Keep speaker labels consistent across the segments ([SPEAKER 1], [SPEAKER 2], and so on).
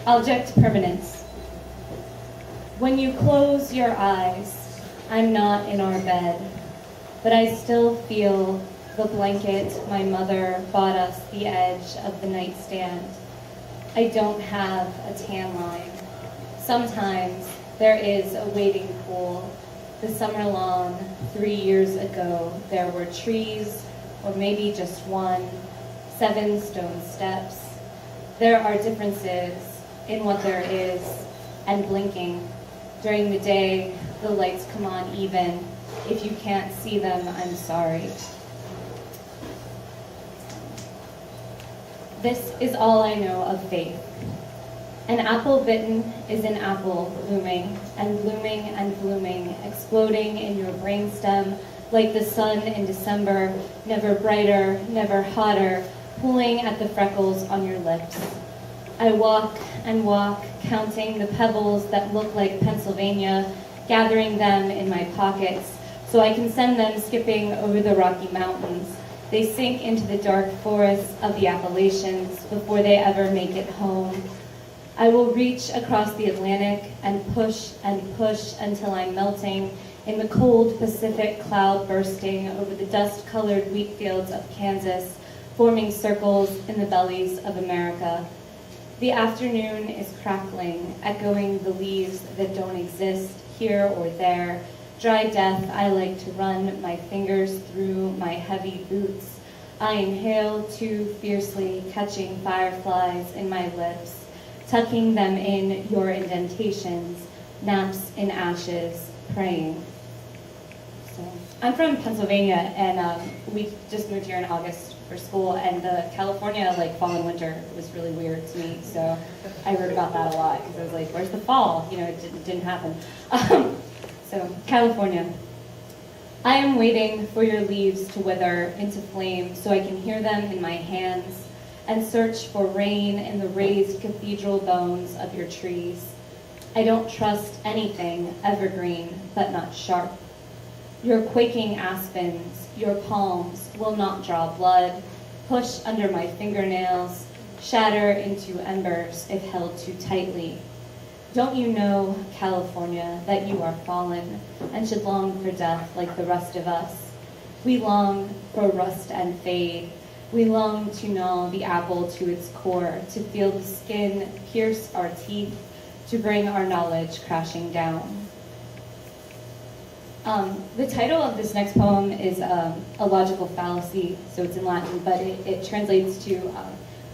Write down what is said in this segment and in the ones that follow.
[SPEAKER 1] Object permanence. When you close your eyes, I'm not in our bed, but I still feel the blanket my mother bought us the edge of the nightstand. I don't have a tan line. Sometimes there is a wading pool. The summer lawn 3 years ago, there were trees, or maybe just one, 7 stone steps. There are differences in what there is and blinking. During the day, the lights come on even. If you can't see them, I'm sorry. This is all I know of faith. An apple bitten is an apple blooming and blooming and blooming, exploding in your brainstem like the sun in December, never brighter, never hotter, pulling at the freckles on your lips. I walk and walk, counting the pebbles that look like Pennsylvania, gathering them in my pockets so I can send them skipping over the Rocky Mountains. They sink into the dark forests of the Appalachians before they ever make it home. I will reach across the Atlantic and push until I'm melting in the cold Pacific cloud bursting over the dust-colored wheat fields of Kansas, forming circles in the bellies of America. The afternoon is crackling, echoing the leaves that don't exist here or there. Dry death, I like to run my fingers through my heavy boots. I inhale too fiercely, catching fireflies in my lips, tucking them in your indentations, naps in ashes, praying. So, I'm from Pennsylvania, and we just moved here in August for school, and the California fall and winter was really weird to me, so I wrote about that a lot, because I was like, where's the fall? It didn't happen. So, California. I am waiting for your leaves to wither into flame so I can hear them in my hands and search for rain in the raised cathedral bones of your trees. I don't trust anything evergreen but not sharp. Your quaking aspens, your palms will not draw blood, push under my fingernails, shatter into embers if held too tightly. Don't you know, California, that you are fallen and should long for death like the rest of us? We long for rust and fade. We long to gnaw the apple to its core, to feel the skin pierce our teeth, to bring our knowledge crashing down. The title of this next poem is a logical fallacy, so it's in Latin, but it translates to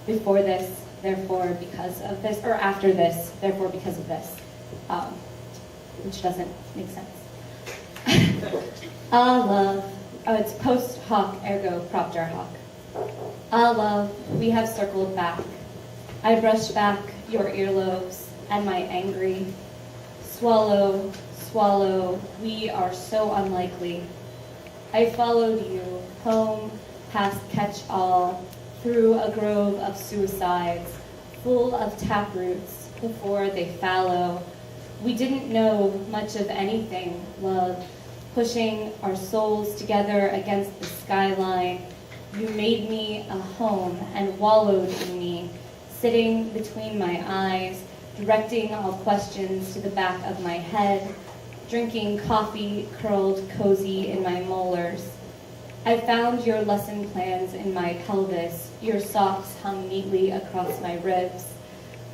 [SPEAKER 1] before this, therefore because of this, or after this, therefore because of this, which doesn't make sense. Love, it's post hoc ergo propter hoc. Love, we have circled back. I brush back your earlobes and my angry. Swallow, swallow, we are so unlikely. I followed you home past catch-all, through a grove of suicides, full of taproots before they fallow. We didn't know much of anything, love, pushing our souls together against the skyline. You made me a home and wallowed in me, sitting between my eyes, directing all questions to the back of my head, drinking coffee curled cozy in my molars. I found your lesson plans in my pelvis, your socks hung neatly across my ribs.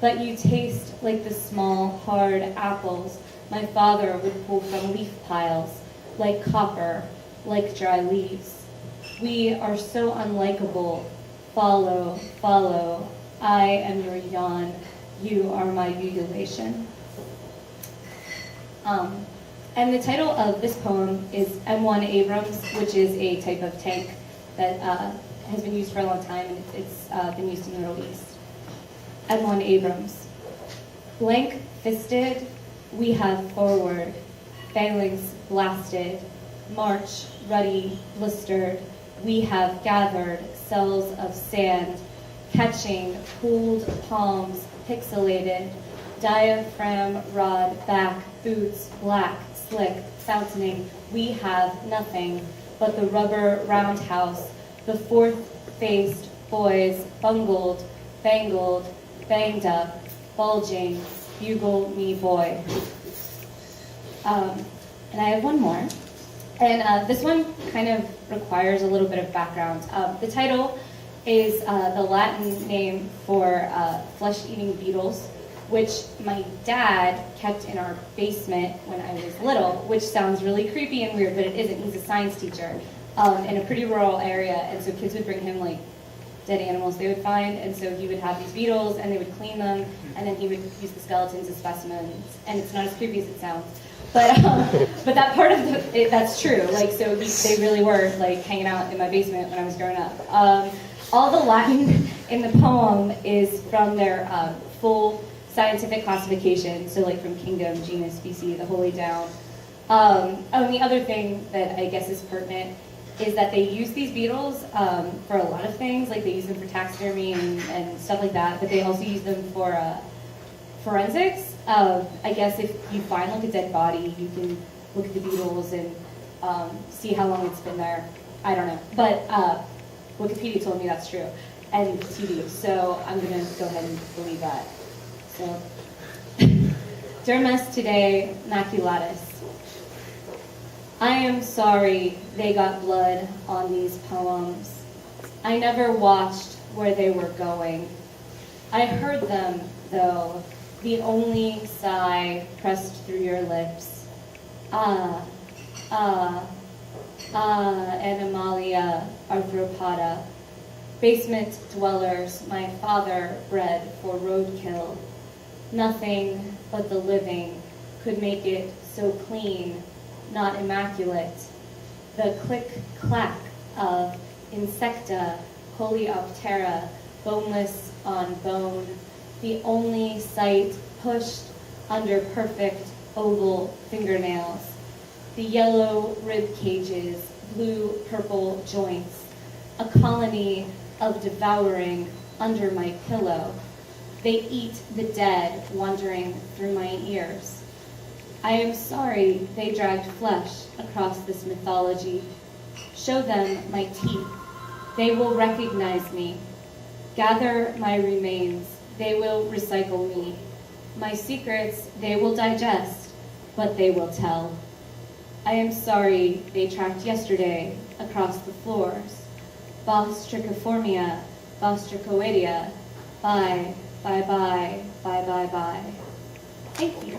[SPEAKER 1] But you taste like the small, hard apples my father would pull from leaf piles, like copper, like dry leaves. We are so unlikable. Follow, follow. I am your yawn. You are my ululation. And the title of this poem is M1 Abrams, which is a type of tank that has been used for a long time, and it's been used in the Middle East. M1 Abrams. Blank-fisted, we have forward, phalanx blasted, march, ruddy, blistered, we have gathered cells of sand, catching pooled palms, pixelated, diaphragm rod back, boots, black, slick, fountaining, we have nothing but the rubber roundhouse, the fourth-faced boys, bungled, bangled, banged up, bulging, bugle me boy. And I have one more. And this one kind of requires a little bit of background. The title is the Latin name for flesh-eating beetles, which my dad kept in our basement when I was little, which sounds really creepy and weird, but it isn't. He's a science teacher in a pretty rural area, and so kids would bring him like dead animals they would find, and so he would have these beetles, and they would clean them, and then he would use the skeletons as specimens, and it's not as creepy as it sounds. But that part of that's true. Like, so they really were like hanging out in my basement when I was growing up. All the Latin in the poem is from their full scientific classification, so like from kingdom, genus, species, the whole way down. And the other thing that I guess is pertinent is that they use these beetles for a lot of things. Like they use them for taxidermy and stuff like that, but they also use them for forensics. I guess if you find like a dead body, you can look at the beetles and see how long it's been there. I don't know, but Wikipedia told me that's true, and TV, so I'm gonna go ahead and believe that. So, Dermes today, maculatus. I am sorry they got blood on these poems. I never watched where they were going. I heard them, though, the only sigh pressed through your lips. Ah, animalia arthropoda. Basement dwellers my father bred for roadkill. Nothing but the living could make it so clean, not immaculate. The click-clack of insecta coleoptera, boneless on bone, the only sight pushed under perfect oval fingernails. The yellow rib cages, blue-purple joints, a colony of devouring under my pillow. They eat the dead wandering through my ears. I am sorry they dragged flesh across this mythology. Show them my teeth. They will recognize me. Gather my remains. They will recycle me. My secrets they will digest, but they will tell. I am sorry they tracked yesterday across the floors. Bos trichiformia, Bos trichoidea. Bye, bye, bye, bye, bye, bye. Thank you.